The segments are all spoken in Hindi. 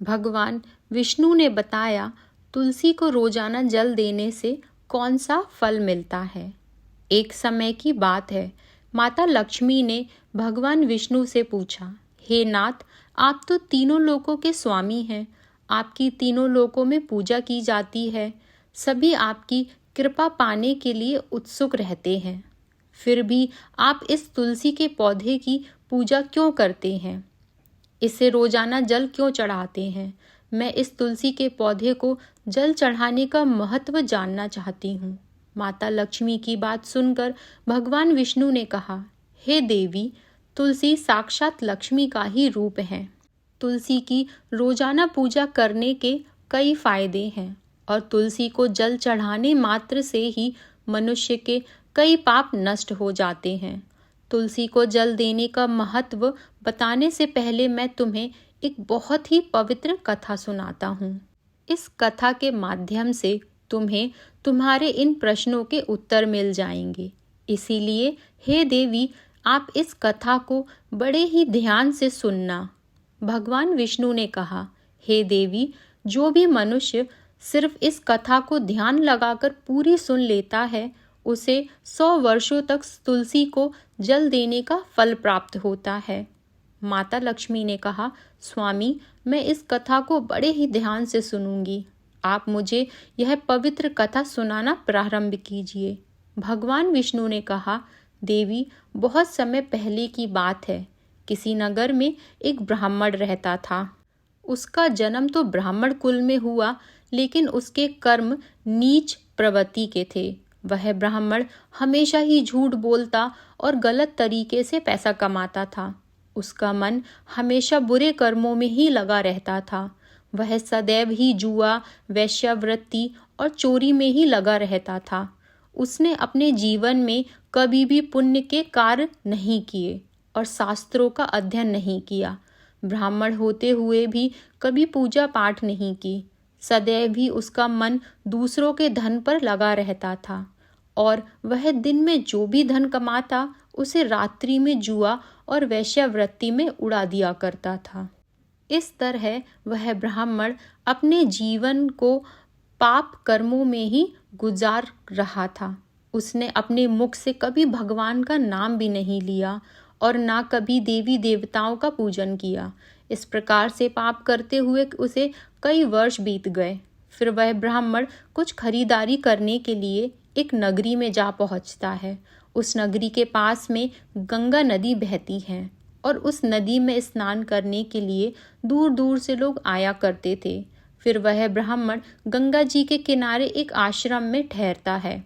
भगवान विष्णु ने बताया तुलसी को रोजाना जल देने से कौन सा फल मिलता है। एक समय की बात है, माता लक्ष्मी ने भगवान विष्णु से पूछा, हे नाथ, आप तो तीनों लोकों के स्वामी हैं, आपकी तीनों लोकों में पूजा की जाती है, सभी आपकी कृपा पाने के लिए उत्सुक रहते हैं, फिर भी आप इस तुलसी के पौधे की पूजा क्यों करते हैं? इसे रोजाना जल क्यों चढ़ाते हैं? मैं इस तुलसी के पौधे को जल चढ़ाने का महत्व जानना चाहती हूँ। माता लक्ष्मी की बात सुनकर भगवान विष्णु ने कहा, हे देवी, तुलसी साक्षात लक्ष्मी का ही रूप है। तुलसी की रोजाना पूजा करने के कई फायदे हैं और तुलसी को जल चढ़ाने मात्र से ही मनुष्य के कई पाप नष्ट हो जाते हैं। तुलसी को जल देने का महत्व बताने से पहले मैं तुम्हें एक बहुत ही पवित्र कथा सुनाता हूँ। इस कथा के माध्यम से तुम्हें तुम्हारे इन प्रश्नों के उत्तर मिल जाएंगे। इसीलिए हे देवी, आप इस कथा को बड़े ही ध्यान से सुनना। भगवान विष्णु ने कहा, हे देवी, जो भी मनुष्य सिर्फ इस कथा को ध्यान लगाकर पूरी सुन लेता है, उसे 100 वर्षों तक तुलसी को जल देने का फल प्राप्त होता है। माता लक्ष्मी ने कहा, स्वामी, मैं इस कथा को बड़े ही ध्यान से सुनूंगी। आप मुझे यह पवित्र कथा सुनाना प्रारंभ कीजिए। भगवान विष्णु ने कहा, देवी, बहुत समय पहले की बात है। किसी नगर में एक ब्राह्मण रहता था। उसका जन्म तो ब्राह्मण कुल में हुआ, लेकिन उसके कर्म नीच प्रवृत्ति के थे। वह ब्राह्मण हमेशा ही झूठ बोलता और गलत तरीके से पैसा कमाता था। उसका मन हमेशा बुरे कर्मों में ही लगा रहता था। वह सदैव ही जुआ, वेश्यावृत्ति और चोरी में ही लगा रहता था। उसने अपने जीवन में कभी भी पुण्य के कार्य नहीं किए और शास्त्रों का अध्ययन नहीं किया। ब्राह्मण होते हुए भी कभी पूजा पाठ नहीं की। सदैव ही उसका मन दूसरों के धन पर लगा रहता था और वह दिन में जो भी धन कमाता उसे रात्रि में जुआ और वेश्यावृत्ति में उड़ा दिया करता था। इस तरह वह ब्राह्मण अपने जीवन को पाप कर्मों में ही गुजार रहा था। उसने अपने मुख से कभी भगवान का नाम भी नहीं लिया और ना कभी देवी देवताओं का पूजन किया। इस प्रकार से पाप करते हुए उसे कई वर्ष बीत गए। फिर वह ब्राह्मण कुछ खरीदारी करने के लिए एक नगरी में जा पहुंचता है। उस नगरी के पास में गंगा नदी बहती है और उस नदी में स्नान करने के लिए दूर दूर से लोग आया करते थे। फिर वह ब्राह्मण गंगा जी के किनारे एक आश्रम में ठहरता है।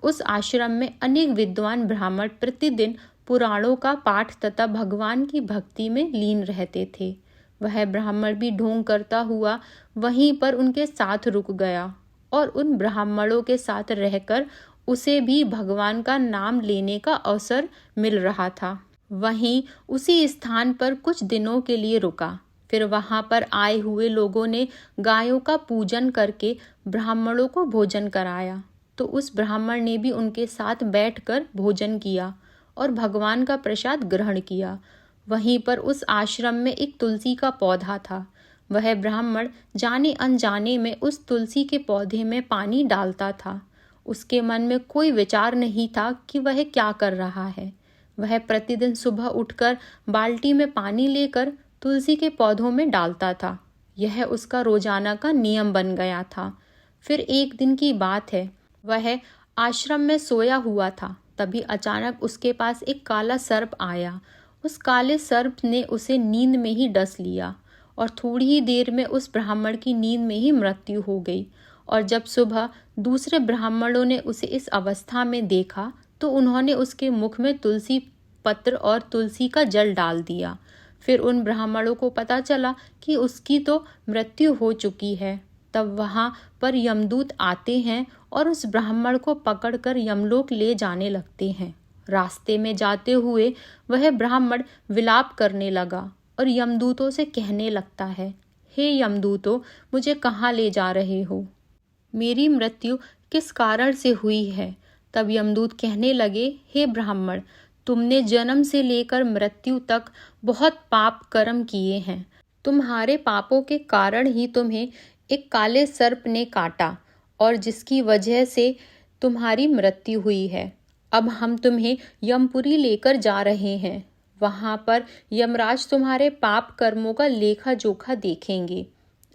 उस आश्रम में अनेक विद्वान ब्राह्मण प्रतिदिन पुराणों का पाठ तथा भगवान की भक्ति में लीन रहते थे। वह ब्राह्मण भी ढोंग करता हुआ वहीं पर उनके साथ रुक गया और उन ब्राह्मणों के साथ रहकर उसे भी भगवान का नाम लेने का अवसर मिल रहा था। वहीं उसी स्थान पर कुछ दिनों के लिए रुका। फिर वहां पर आए हुए लोगों ने गायों का पूजन करके ब्राह्मणों को भोजन कराया, तो उस ब्राह्मण ने भी उनके साथ बैठकर भोजन किया और भगवान का प्रसाद ग्रहण किया। वहीं पर उस आश्रम में एक तुलसी का पौधा था। वह ब्राह्मण जाने अनजाने में उस तुलसी के पौधे में पानी डालता था। उसके मन में कोई विचार नहीं था कि वह क्या कर रहा है। वह प्रतिदिन सुबह उठकर बाल्टी में पानी लेकर तुलसी के पौधों में डालता था। यह उसका रोजाना का नियम बन गया था। फिर एक दिन की बात है, वह आश्रम में सोया हुआ था। तभी अचानक उसके पास एक काला सर्प आया। उस काले सर्प ने उसे नींद में ही डस लिया और थोड़ी ही देर में उस ब्राह्मण की नींद में ही मृत्यु हो गई। और जब सुबह दूसरे ब्राह्मणों ने उसे इस अवस्था में देखा तो उन्होंने उसके मुख में तुलसी पत्र और तुलसी का जल डाल दिया। फिर उन ब्राह्मणों को पता चला कि उसकी तो मृत्यु हो चुकी है। तब वहां पर यमदूत आते हैं और उस ब्राह्मण को पकड़कर यमलोक ले जाने लगते हैं। रास्ते में जाते हुए वह ब्राह्मण विलाप करने लगा और यमदूतों से कहने लगता है, हे यमदूतों, मुझे कहाँ ले जा रहे हो? मेरी मृत्यु किस कारण से हुई है? तब यमदूत कहने लगे, हे ब्राह्मण, तुमने जन्म से लेकर मृत्यु तक बहुत पाप कर्म किए हैं। तुम्हारे पापों के कारण ही तुम्हें एक काले सर्प ने काटा और जिसकी वजह से तुम्हारी मृत्यु हुई है। अब हम तुम्हें यमपुरी लेकर जा रहे हैं। वहां पर यमराज तुम्हारे पाप कर्मों का लेखा जोखा देखेंगे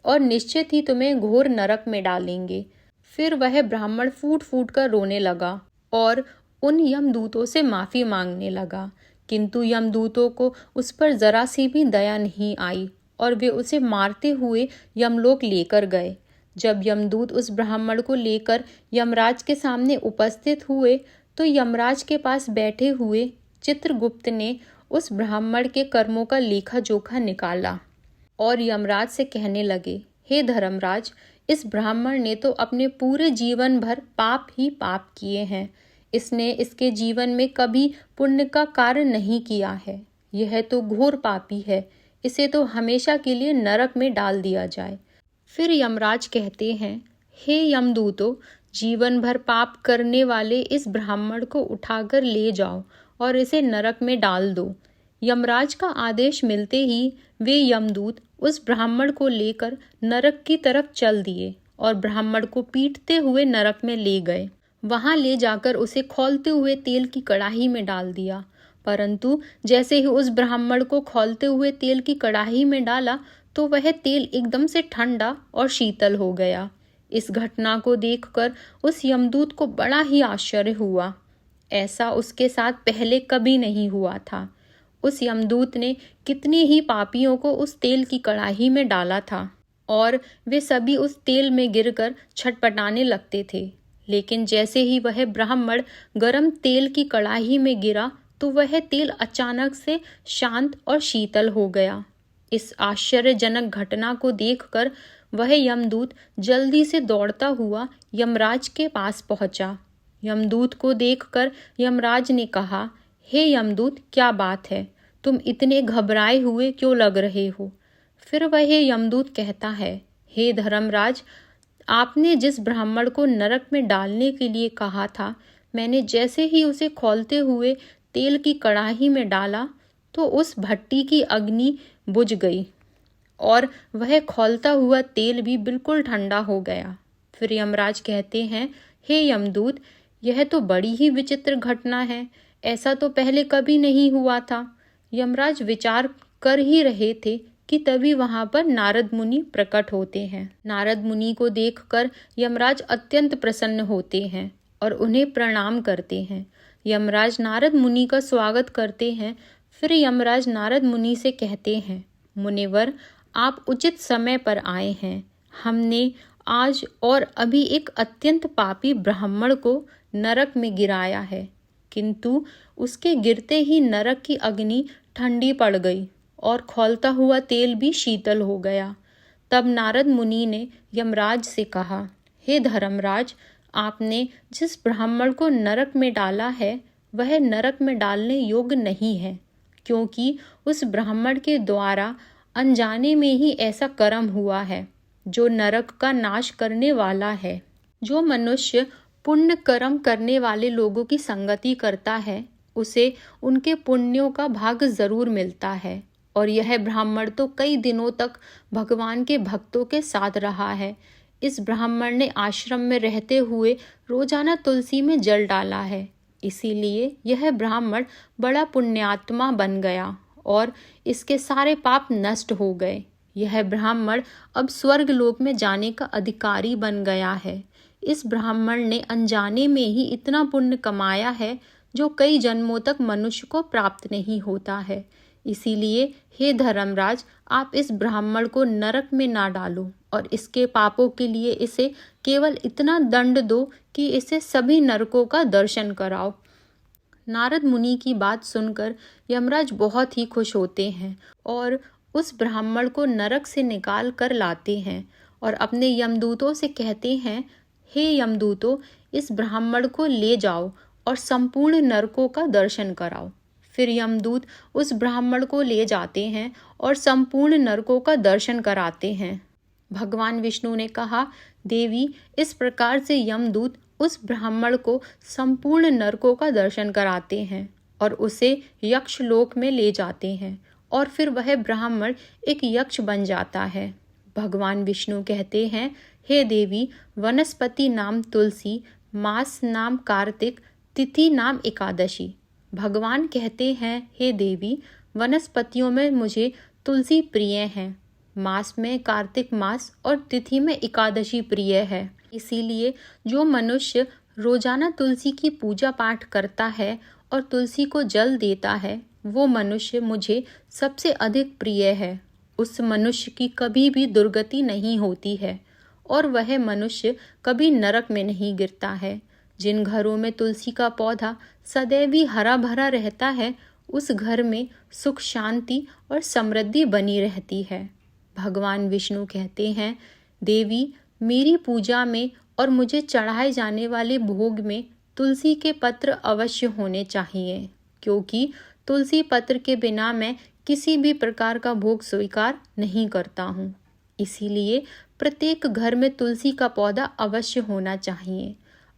और निश्चित ही तुम्हें घोर नरक में डालेंगे। फिर वह ब्राह्मण फूट फूट कर रोने लगा और उन यमदूतों से माफी मांगने लगा, किंतु यमदूतों को उस पर जरा सी भी दया नहीं आई और वे उसे मारते हुए यमलोक लेकर गए। जब यमदूत उस ब्राह्मण को लेकर यमराज के सामने उपस्थित हुए तो यमराज के पास बैठे हुए चित्रगुप्त ने उस ब्राह्मण के कर्मों का लेखा जोखा निकाला और यमराज से कहने लगे, हे धर्मराज, इस ब्राह्मण ने तो अपने पूरे जीवन भर पाप ही पाप किए हैं। इसने इसके जीवन में कभी पुण्य का कार्य नहीं किया है। यह तो घोर पापी है। इसे तो हमेशा के लिए नरक में डाल दिया जाए। फिर यमराज कहते हैं, हे यमदूतों, जीवन भर पाप करने वाले इस ब्राह्मण को उठाकर ले जाओ और इसे नरक में डाल दो। यमराज का आदेश मिलते ही वे यमदूत उस ब्राह्मण को लेकर नरक की तरफ चल दिए और ब्राह्मण को पीटते हुए नरक में ले गए। वहां ले जाकर उसे खौलते हुए तेल की कड़ाही में डाल दिया। परंतु जैसे ही उस ब्राह्मण को खौलते हुए तेल की कड़ाही में डाला तो वह तेल एकदम से ठंडा और शीतल हो गया। इस घटना को देखकर उस यमदूत को बड़ा ही आश्चर्य हुआ। ऐसा उसके साथ पहले कभी नहीं हुआ था। उस यमदूत ने कितने ही पापियों को उस तेल की कड़ाही में डाला था और वे सभी उस तेल में गिरकर छटपटाने लगते थे। लेकिन जैसे ही वह ब्राह्मण गरम तेल की कड़ाही में गिरा तो वह तेल अचानक से शांत और शीतल हो गया। इस आश्चर्यजनक घटना को देखकर वह यमदूत जल्दी से दौड़ता हुआ यमराज के पास पहुंचा। यमदूत को देखकर यमराज ने कहा, हे यमदूत, क्या बात है? तुम इतने घबराए हुए क्यों लग रहे हो? फिर वह यमदूत कहता है, हे धर्मराज, आपने जिस ब्राह्मण को नरक में डालने के लिए कहा था, मैंने जैसे ही उसे खौलते हुए तेल की कड़ाही में डाला तो उस भट्टी की अग्नि बुझ गई और वह खौलता हुआ तेल भी बिल्कुल ठंडा हो गया। फिर यमराज कहते हैं, हे यमदूत, यह तो बड़ी ही विचित्र घटना है। ऐसा तो पहले कभी नहीं हुआ था। यमराज विचार कर ही रहे थे कि तभी वहां पर नारद मुनि प्रकट होते हैं। नारद मुनि को देखकर यमराज अत्यंत प्रसन्न होते हैं और उन्हें प्रणाम करते हैं। यमराज नारद मुनि का स्वागत करते हैं। फिर यमराज नारद मुनि से कहते हैं, मुनिवर, आप उचित समय पर आए हैं। हमने आज और अभी एक अत्यंत पापी ब्राह्मण को नरक में गिराया है, किंतु उसके गिरते ही नरक की अग्नि ठंडी पड़ गई और खौलता हुआ तेल भी शीतल हो गया। तब नारद मुनि ने यमराज से कहा, हे धर्मराज, आपने जिस ब्राह्मण को नरक में डाला है वह नरक में डालने योग्य नहीं है, क्योंकि उस ब्राह्मण के द्वारा अनजाने में ही ऐसा कर्म हुआ है जो नरक का नाश करने वाला है। जो मनुष्य पुण्य कर्म करने वाले लोगों की संगति करता है उसे उनके पुण्यों का भाग जरूर मिलता है। और यह ब्राह्मण तो कई दिनों तक भगवान के भक्तों के साथ रहा है। इस ब्राह्मण ने आश्रम में रहते हुए रोजाना तुलसी में जल डाला है, इसीलिए यह ब्राह्मण बड़ा पुण्यात्मा बन गया और इसके सारे पाप नष्ट हो गए। यह ब्राह्मण अब स्वर्ग लोक में जाने का अधिकारी बन गया है। इस ब्राह्मण ने अनजाने में ही इतना पुण्य कमाया है जो कई जन्मों तक मनुष्य को प्राप्त नहीं होता है। इसीलिए हे धर्मराज, आप इस ब्राह्मण को नरक में ना डालो और इसके पापों के लिए इसे केवल इतना दंड दो कि इसे सभी नरकों का दर्शन कराओ। नारद मुनि की बात सुनकर यमराज बहुत ही खुश होते हैं और उस ब्राह्मण को नरक से निकाल कर लाते हैं और अपने यमदूतों से कहते हैं, हे यमदूतों, इस ब्राह्मण को ले जाओ और संपूर्ण नरकों का दर्शन कराओ। फिर यमदूत उस ब्राह्मण को ले जाते हैं और संपूर्ण नरकों का दर्शन कराते हैं। भगवान विष्णु ने कहा, देवी, इस प्रकार से यमदूत उस ब्राह्मण को संपूर्ण नरकों का दर्शन कराते हैं और उसे यक्षलोक में ले जाते हैं और फिर वह ब्राह्मण एक यक्ष बन जाता है। भगवान विष्णु कहते हैं, हे देवी, वनस्पति नाम तुलसी, मास नाम कार्तिक, तिथि नाम एकादशी। भगवान कहते हैं, हे देवी, वनस्पतियों में मुझे तुलसी प्रिय है, मास में कार्तिक मास और तिथि में एकादशी प्रिय है। इसीलिए जो मनुष्य रोजाना तुलसी की पूजा पाठ करता है और तुलसी को जल देता है, वो मनुष्य मुझे सबसे अधिक प्रिय है। उस मनुष्य की कभी भी दुर्गति नहीं होती है और वह मनुष्य कभी नरक में नहीं गिरता है। जिन घरों में तुलसी का पौधा सदैव ही हरा भरा रहता है, उस घर में सुख, शांति और समृद्धि बनी रहती है। भगवान विष्णु कहते हैं, देवी, मेरी पूजा में और मुझे चढ़ाए जाने वाले भोग में तुलसी के पत्र अवश्य होने चाहिए, क्योंकि तुलसी पत्र के बिना मैं किसी भी प्रकार का भोग स्वीकार नहीं करता हूँ। इसीलिए प्रत्येक घर में तुलसी का पौधा अवश्य होना चाहिए।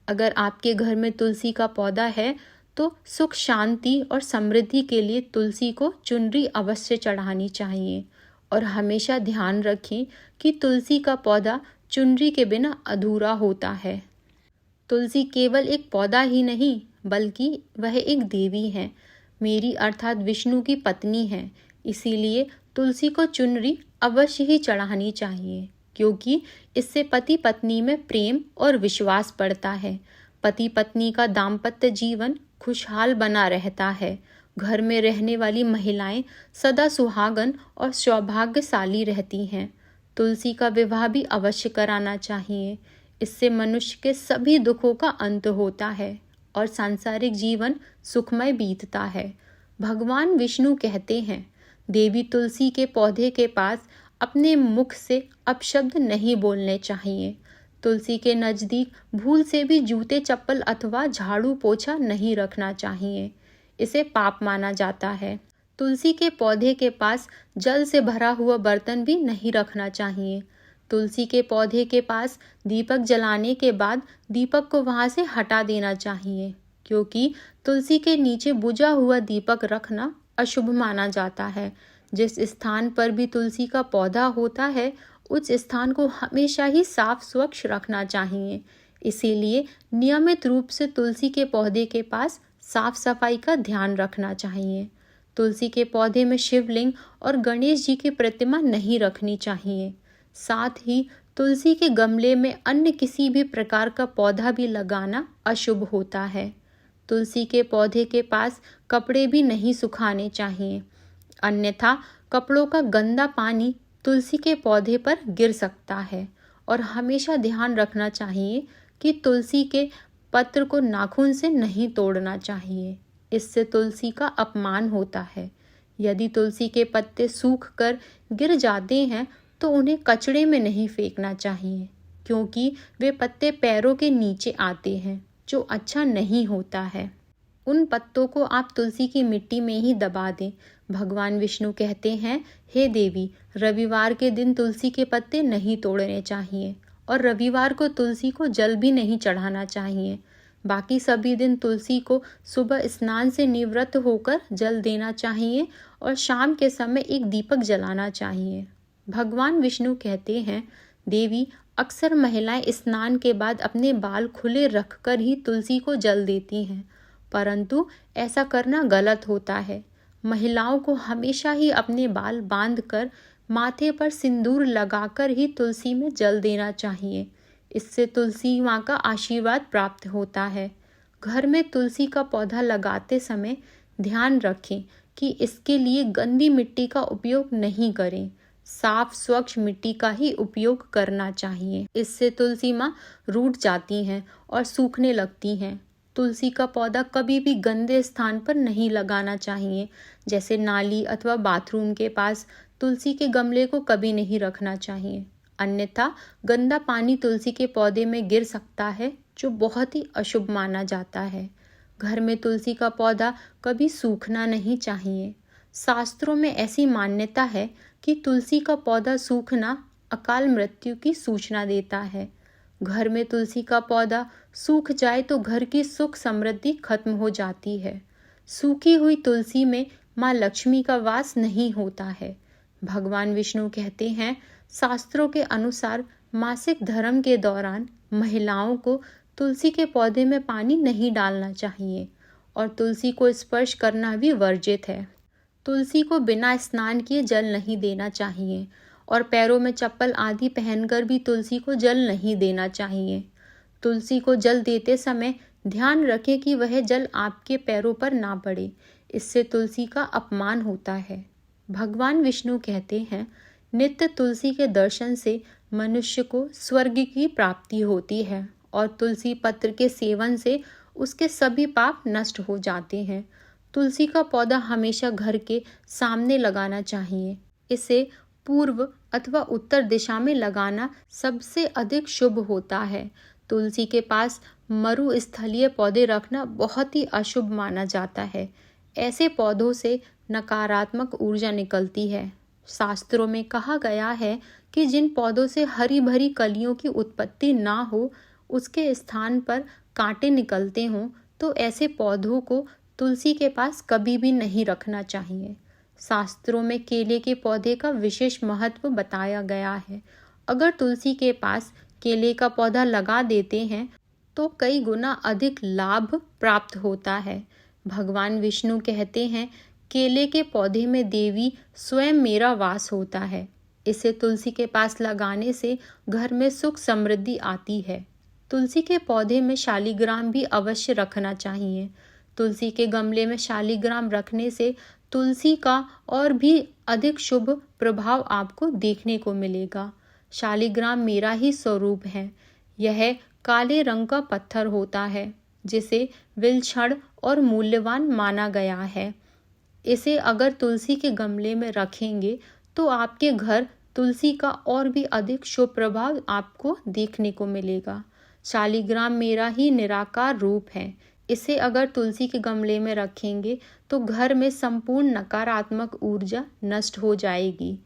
अगर आपके घर में तुलसी का पौधा है तो सुख, शांति और समृद्धि के लिए तुलसी को चुनरी अवश्य चढ़ानी चाहिए। और हमेशा ध्यान रखें कि तुलसी का पौधा चुनरी के बिना अधूरा होता है। तुलसी केवल एक पौधा ही नहीं, बल्कि वह एक देवी है, मेरी अर्थात विष्णु की पत्नी है। इसीलिए तुलसी को चुनरी अवश्य ही चढ़ानी चाहिए, क्योंकि इससे पति पत्नी में प्रेम और विश्वास बढ़ता है। पति पत्नी का दाम्पत्य जीवन खुशहाल बना रहता है। घर में रहने वाली महिलाएं सदा सुहागन और सौभाग्यशाली रहती हैं। तुलसी का विवाह भी अवश्य कराना चाहिए। इससे मनुष्य के सभी दुखों का अंत होता है और सांसारिक जीवन सुखमय बीतता है। भगवान विष्णु कहते हैं, देवी, तुलसी के पौधे के पास अपने मुख से अपशब्द नहीं बोलने चाहिए। तुलसी के नज़दीक भूल से भी जूते, चप्पल अथवा झाड़ू पोछा नहीं रखना चाहिए, इसे पाप माना जाता है। तुलसी के पौधे के पास जल से भरा हुआ बर्तन भी नहीं रखना चाहिए। तुलसी के पौधे के पास दीपक जलाने के बाद दीपक को वहां से हटा देना चाहिए, क्योंकि तुलसी के नीचे बुझा हुआ दीपक रखना अशुभ माना जाता है। जिस स्थान पर भी तुलसी का पौधा होता है, उस स्थान को हमेशा ही साफ स्वच्छ रखना चाहिए। इसीलिए नियमित रूप से तुलसी के पौधे के पास साफ सफाई का ध्यान रखना चाहिए। तुलसी के पौधे में शिवलिंग और गणेश जी की प्रतिमा नहीं रखनी चाहिए। साथ ही तुलसी के गमले में अन्य किसी भी प्रकार का पौधा भी लगाना अशुभ होता है। तुलसी के पौधे के पास कपड़े भी नहीं सुखाने चाहिए, अन्यथा कपड़ों का गंदा पानी तुलसी के पौधे पर गिर सकता है। और हमेशा ध्यान रखना चाहिए कि तुलसी के पत्र को नाखून से नहीं तोड़ना चाहिए, इससे तुलसी का अपमान होता है। यदि तुलसी के पत्ते सूख कर गिर जाते हैं तो उन्हें कचड़े में नहीं फेंकना चाहिए, क्योंकि वे पत्ते पैरों के नीचे आते हैं, जो अच्छा नहीं होता है। उन पत्तों को आप तुलसी की मिट्टी में ही दबा दें। भगवान विष्णु कहते हैं, हे देवी, रविवार के दिन तुलसी के पत्ते नहीं तोड़ने चाहिए और रविवार को तुलसी को जल भी नहीं चढ़ाना चाहिए। बाकी सभी दिन तुलसी को सुबह स्नान से निवृत्त होकर जल देना चाहिए और शाम के समय एक दीपक जलाना चाहिए। भगवान विष्णु कहते हैं, देवी, अक्सर महिलाएं स्नान के बाद अपने बाल खुले रखकर ही तुलसी को जल देती हैं, परंतु ऐसा करना गलत होता है। महिलाओं को हमेशा ही अपने बाल बांधकर माथे पर सिंदूर लगाकर ही तुलसी में जल देना चाहिए। इससे तुलसी माँ का आशीर्वाद प्राप्त होता है। घर में तुलसी का पौधा लगाते समय ध्यान रखें कि इसके लिए गंदी मिट्टी का उपयोग नहीं करें, साफ स्वच्छ मिट्टी का ही उपयोग करना चाहिए। इससे तुलसी माँ रूठ जाती हैं और सूखने लगती हैं। तुलसी का पौधा कभी भी गंदे स्थान पर नहीं लगाना चाहिए, जैसे नाली अथवा बाथरूम के पास तुलसी के गमले को कभी नहीं रखना चाहिए, अन्यथा गंदा पानी तुलसी के पौधे में गिर सकता है, जो बहुत ही अशुभ माना जाता है। घर में तुलसी का पौधा कभी सूखना नहीं चाहिए। शास्त्रों में ऐसी मान्यता है कि तुलसी का पौधा सूखना अकाल मृत्यु की सूचना देता है। घर में तुलसी का पौधा सूख जाए तो घर की सुख समृद्धि खत्म हो जाती है। सूखी हुई तुलसी में माँ लक्ष्मी का वास नहीं होता है। भगवान विष्णु कहते हैं, शास्त्रों के अनुसार मासिक धर्म के दौरान महिलाओं को तुलसी के पौधे में पानी नहीं डालना चाहिए और तुलसी को स्पर्श करना भी वर्जित है। तुलसी को बिना स्नान किए जल नहीं देना चाहिए और पैरों में चप्पल आदि पहनकर भी तुलसी को जल नहीं देना चाहिए। तुलसी को जल देते समय ध्यान रखें कि वह जल आपके पैरों पर ना पड़े, इससे तुलसी का अपमान होता है। भगवान विष्णु कहते हैं, नित्य तुलसी के दर्शन से मनुष्य को स्वर्ग की प्राप्ति होती है और तुलसी पत्र के सेवन से उसके सभी पाप नष्ट हो जाते हैं। तुलसी का पौधा हमेशा घर के सामने लगाना चाहिए। इसे पूर्व अथवा उत्तर दिशा में लगाना सबसे अधिक शुभ होता है। तुलसी के पास मरुस्थलीय पौधे रखना बहुत ही अशुभ माना जाता है। ऐसे पौधों से नकारात्मक ऊर्जा निकलती है। शास्त्रों में कहा गया है कि जिन पौधों से हरी भरी कलियों की उत्पत्ति ना हो, उसके स्थान पर कांटे निकलते हों, तो ऐसे पौधों को तुलसी के पास कभी भी नहीं रखना चाहिए। शास्त्रों में केले के पौधे का विशेष महत्व बताया गया है। अगर तुलसी के पास केले का पौधा लगा देते हैं तो कई गुना अधिक लाभ प्राप्त होता है। भगवान विष्णु कहते हैं, केले के पौधे में देवी स्वयं मेरा वास होता है। इसे तुलसी के पास लगाने से घर में सुख समृद्धि आती है। तुलसी के पौधे में शालिग्राम भी अवश्य रखना चाहिए। तुलसी के गमले में शालिग्राम रखने से तुलसी का और भी अधिक शुभ प्रभाव आपको देखने को मिलेगा। शालिग्राम मेरा ही स्वरूप है। यह काले रंग का पत्थर होता है जिसे विलक्षण और मूल्यवान माना गया है। इसे अगर तुलसी के गमले में रखेंगे तो आपके घर तुलसी का और भी अधिक शुभ प्रभाव आपको देखने को मिलेगा। शालिग्राम मेरा ही निराकार रूप है। इसे अगर तुलसी के गमले में रखेंगे तो घर में संपूर्ण नकारात्मक ऊर्जा नष्ट हो जाएगी।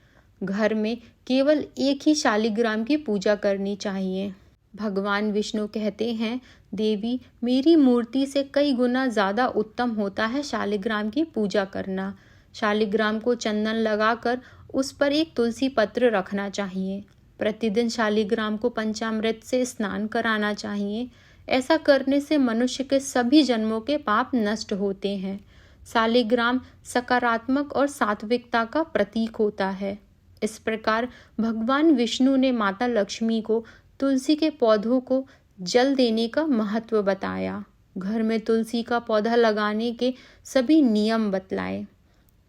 घर में केवल एक ही शालिग्राम की पूजा करनी चाहिए। भगवान विष्णु कहते हैं, देवी मेरी मूर्ति से कई गुना ज़्यादा उत्तम होता है शालिग्राम की पूजा करना। शालिग्राम को चंदन लगाकर उस पर एक तुलसी पत्र रखना चाहिए। प्रतिदिन शालिग्राम को पंचामृत से स्नान कराना चाहिए। ऐसा करने से मनुष्य के सभी जन्मों के पाप नष्ट होते हैं। शालिग्राम सकारात्मक और सात्विकता का प्रतीक होता है। इस प्रकार भगवान विष्णु ने माता लक्ष्मी को तुलसी के पौधों को जल देने का महत्व बताया। घर में तुलसी का पौधा लगाने के सभी नियम बतलाए।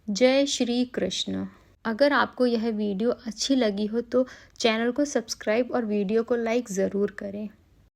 जय श्री कृष्ण। अगर आपको यह वीडियो अच्छी लगी हो तो चैनल को सब्सक्राइब और वीडियो को लाइक ज़रूर करें।